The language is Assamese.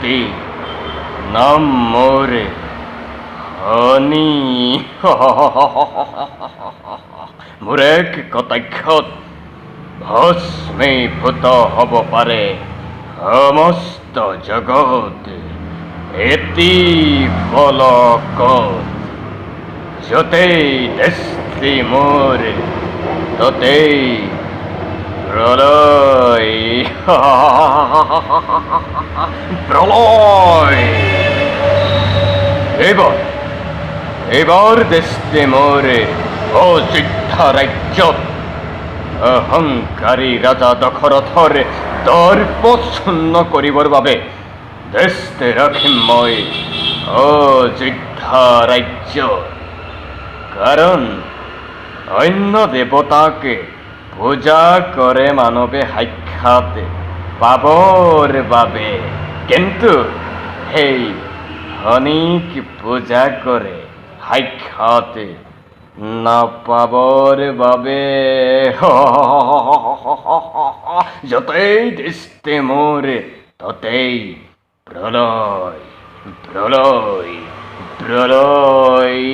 শক্তি নাম মোৰে হনি মোৰেক কথাক্ষত ভস্মীভূত হব পাৰে সমস্ত জগত এটি ফলকত য'তেই দৃষ্টি মোৰ ততেই প্ৰলয় প্ৰলয় এবাৰ দৃষ্টি মোৰে অযোধ্যা ৰাজ্যত অহংকাৰী ৰাজা দশৰথৰ দৰ্প শূন্য কৰিবৰ বাবে দৃষ্টি ৰাখিম মই অযোধ্যা ৰাজ্যত। কাৰণ অন্য দেৱতাকে পূজা কৰে মানৱে সাক্ষাৎ পাবৰ বাবে, কিন্তু সেই শনিক পূজা কৰে সাক্ষাৎ নাপাবৰ বাবে। য'তেই দৃষ্টি মোৰ ততেই প্ৰলয় প্ৰলয় প্ৰলয়।